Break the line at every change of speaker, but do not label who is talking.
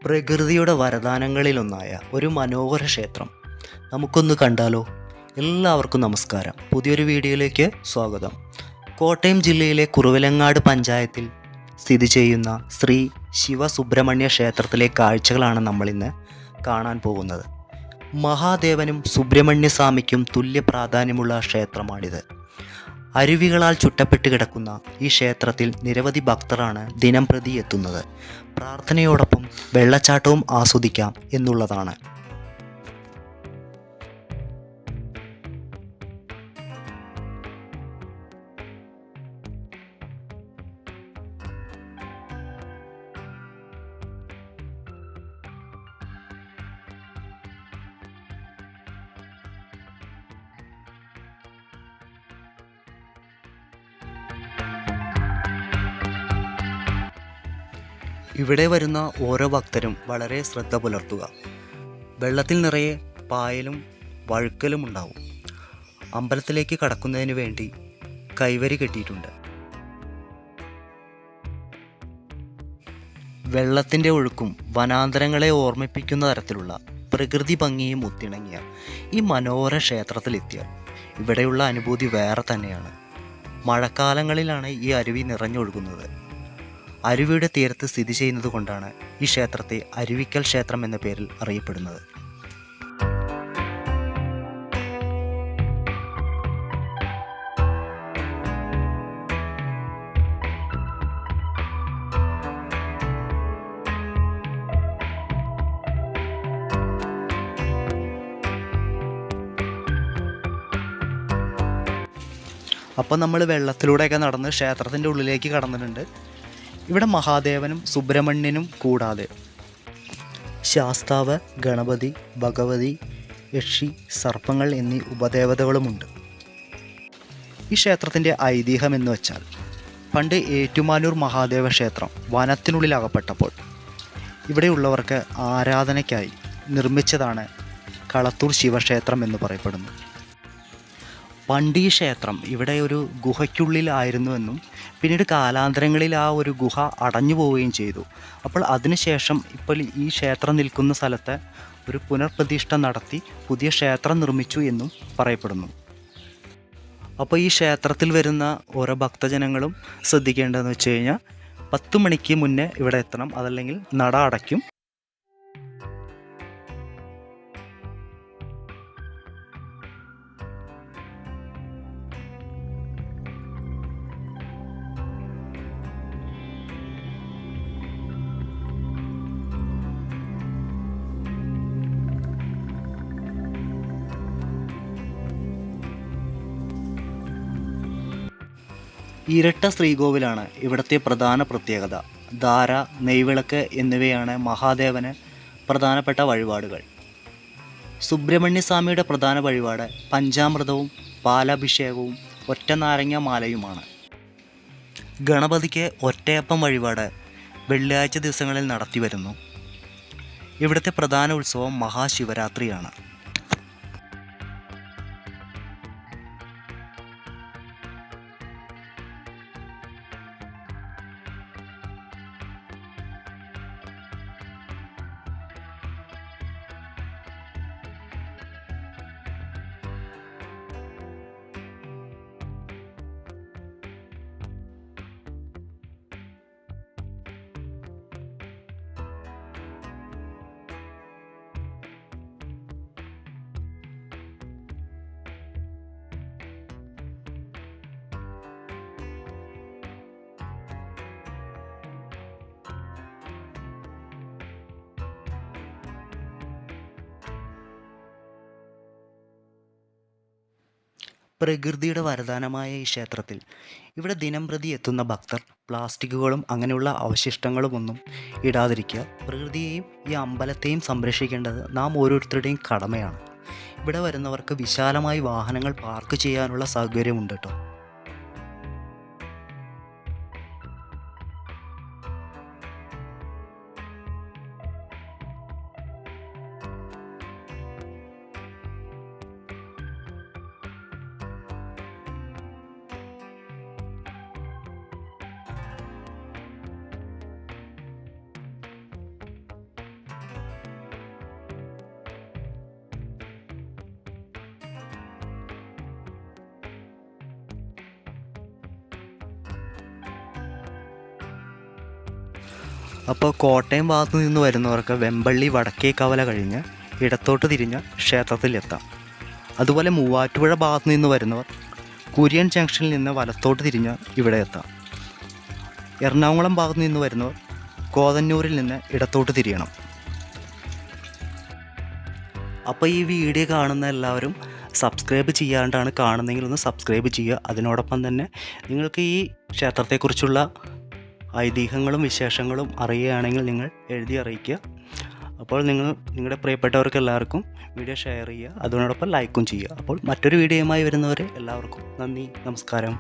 പ്രകൃതിയുടെ വരദാനങ്ങളിലൊന്നായ ഒരു മനോഹര ക്ഷേത്രം നമുക്കൊന്ന് കണ്ടാലോ? എല്ലാവർക്കും നമസ്കാരം. പുതിയൊരു വീഡിയോയിലേക്ക് സ്വാഗതം. കോട്ടയം ജില്ലയിലെ കുറവിലങ്ങാട് പഞ്ചായത്തിൽ സ്ഥിതി ചെയ്യുന്ന ശ്രീ ശിവസുബ്രഹ്മണ്യ ക്ഷേത്രത്തിലെ കാഴ്ചകളാണ് നമ്മളിന്ന് കാണാൻ പോകുന്നത്. മഹാദേവനും സുബ്രഹ്മണ്യസ്വാമിക്കും തുല്യ പ്രാധാന്യമുള്ള ക്ഷേത്രമാണിത്. അരുവികളാൽ ചുറ്റപ്പെട്ട് കിടക്കുന്ന ഈ ക്ഷേത്രത്തിൽ നിരവധി ഭക്തരാണ് ദിനംപ്രതി എത്തുന്നത്. പ്രാർത്ഥനയോടൊപ്പം വെള്ളച്ചാട്ടവും ആസ്വദിക്കാം എന്നുള്ളതാണ്. ഇവിടെ വരുന്ന ഓരോ ഭക്തരും വളരെ ശ്രദ്ധ പുലർത്തുക. വെള്ളത്തിൽ നിറയെ പായലും വഴുക്കലും ഉണ്ടാവും. അമ്പലത്തിലേക്ക് കടക്കുന്നതിന് വേണ്ടി കൈവരി കെട്ടിയിട്ടുണ്ട്. വെള്ളത്തിൻ്റെ ഒഴുക്കും വനാന്തരങ്ങളെ ഓർമ്മിപ്പിക്കുന്ന തരത്തിലുള്ള പ്രകൃതി ഭംഗിയും ഒത്തിണങ്ങിയ ഈ മനോഹര ക്ഷേത്രത്തിലെത്തിയാൽ ഇവിടെയുള്ള അനുഭൂതി വേറെ തന്നെയാണ്. മഴക്കാലങ്ങളിലാണ് ഈ അരുവി നിറഞ്ഞൊഴുകുന്നത്. അരുവിയുടെ തീരത്ത് സ്ഥിതി ചെയ്യുന്നത് കൊണ്ടാണ് ഈ ക്ഷേത്രത്തെ അരുവിക്കൽ ക്ഷേത്രം എന്ന പേരിൽ അറിയപ്പെടുന്നത്. അപ്പം നമ്മൾ വെള്ളത്തിലൂടെയൊക്കെ നടന്ന് ക്ഷേത്രത്തിൻ്റെ ഉള്ളിലേക്ക് കടന്നിട്ടുണ്ട്. ഇവിടെ മഹാദേവനും സുബ്രഹ്മണ്യനും കൂടാതെ ശാസ്താവ്, ഗണപതി, ഭഗവതി, യക്ഷി, സർപ്പങ്ങൾ എന്നീ ഉപദേവതകളുമുണ്ട്. ഈ ക്ഷേത്രത്തിൻ്റെ ഐതിഹ്യം എന്ന് വെച്ചാൽ, പണ്ട് ഏറ്റുമാനൂർ മഹാദേവ ക്ഷേത്രം വനത്തിനുള്ളിൽ അകപ്പെട്ടപ്പോൾ ഇവിടെയുള്ളവർക്ക് ആരാധനയ്ക്കായി നിർമ്മിച്ചതാണ് കളത്തൂർ ശിവക്ഷേത്രം എന്ന് പറയപ്പെടുന്നു. പണ്ട് ഈ ക്ഷേത്രം ഇവിടെ ഒരു ഗുഹയ്ക്കുള്ളിലായിരുന്നുവെന്നും പിന്നീട് കാലാന്തരങ്ങളിൽ ആ ഒരു ഗുഹ അടഞ്ഞു പോവുകയും ചെയ്തു. അപ്പോൾ അതിനുശേഷം ഇപ്പോൾ ഈ ക്ഷേത്രം നിൽക്കുന്ന സ്ഥലത്ത് ഒരു പുനർപ്രതിഷ്ഠ നടത്തി പുതിയ ക്ഷേത്രം നിർമ്മിച്ചു എന്നും പറയപ്പെടുന്നു. അപ്പോൾ ഈ ക്ഷേത്രത്തിൽ വരുന്ന ഓരോ ഭക്തജനങ്ങളും ശ്രദ്ധിക്കേണ്ടതെന്ന് വെച്ച് കഴിഞ്ഞാൽ 10 മണിക്ക് മുന്നേ ഇവിടെ എത്തണം, അതല്ലെങ്കിൽ നട അടയ്ക്കും. ഇരട്ട ശ്രീകോവിലാണ് ഇവിടുത്തെ പ്രധാന പ്രത്യേകത. ധാര, നെയ്വിളക്ക് എന്നിവയാണ് മഹാദേവന് പ്രധാനപ്പെട്ട വഴിപാടുകൾ. സുബ്രഹ്മണ്യസ്വാമിയുടെ പ്രധാന വഴിപാട് പഞ്ചാമൃതവും പാലാഭിഷേകവും ഒറ്റനാരങ്ങ മാലയുമാണ്. ഗണപതിക്ക് ഒറ്റയപ്പം വഴിപാട് വെള്ളിയാഴ്ച ദിവസങ്ങളിൽ നടത്തിവരുന്നു. ഇവിടുത്തെ പ്രധാന ഉത്സവം മഹാശിവരാത്രിയാണ്. പ്രകൃതിയുടെ വരദാനമായ ഈ ക്ഷേത്രത്തിൽ ഇവിടെ ദിനംപ്രതി എത്തുന്ന ഭക്തർ പ്ലാസ്റ്റിക്കുകളും അങ്ങനെയുള്ള അവശിഷ്ടങ്ങളുമൊന്നും ഇടാതിരിക്കുക. പ്രകൃതിയെയും ഈ അമ്പലത്തെയും സംരക്ഷിക്കേണ്ടത് നാം ഓരോരുത്തരുടെയും കടമയാണ്. ഇവിടെ വരുന്നവർക്ക് വിശാലമായി വാഹനങ്ങൾ പാർക്ക് ചെയ്യാനുള്ള സൗകര്യമുണ്ട് കേട്ടോ. അപ്പോൾ കോട്ടയം ഭാഗത്തു നിന്ന് വരുന്നവർക്ക് വെമ്പള്ളി വടക്കേ കവല കഴിഞ്ഞ് ഇടത്തോട്ട് തിരിഞ്ഞ ക്ഷേത്രത്തിലെത്താം. അതുപോലെ മൂവാറ്റുപുഴ ഭാഗത്തു നിന്ന് വരുന്നവർ കുര്യൻ ജംഗ്ഷനിൽ നിന്ന് വലത്തോട്ട് തിരിഞ്ഞ് ഇവിടെ എത്താം. എറണാകുളം ഭാഗത്തു നിന്ന് വരുന്നവർ കോതന്നൂരിൽ നിന്ന് ഇടത്തോട്ട് തിരിയണം. അപ്പോൾ ഈ വീഡിയോ കാണുന്ന എല്ലാവരും സബ്സ്ക്രൈബ് ചെയ്യാണ്ടാണ് കാണുന്നതെങ്കിൽ ഒന്ന് സബ്സ്ക്രൈബ് ചെയ്യുക. അതിനോടൊപ്പം തന്നെ നിങ്ങൾക്ക് ഈ ക്ഷേത്രത്തെക്കുറിച്ചുള്ള ഐതിഹ്യങ്ങളും വിശേഷങ്ങളും അറിയുകയാണെങ്കിൽ നിങ്ങൾ എഴുതി അറിയിക്കുക. അപ്പോൾ നിങ്ങളുടെ പ്രിയപ്പെട്ടവർക്ക് എല്ലാവർക്കും വീഡിയോ ഷെയർ ചെയ്യുക, അതിനോടൊപ്പം ലൈക്കും ചെയ്യുക. അപ്പോൾ മറ്റൊരു വീഡിയോയുമായി വരുന്നവരെ എല്ലാവർക്കും നന്ദി, നമസ്കാരം.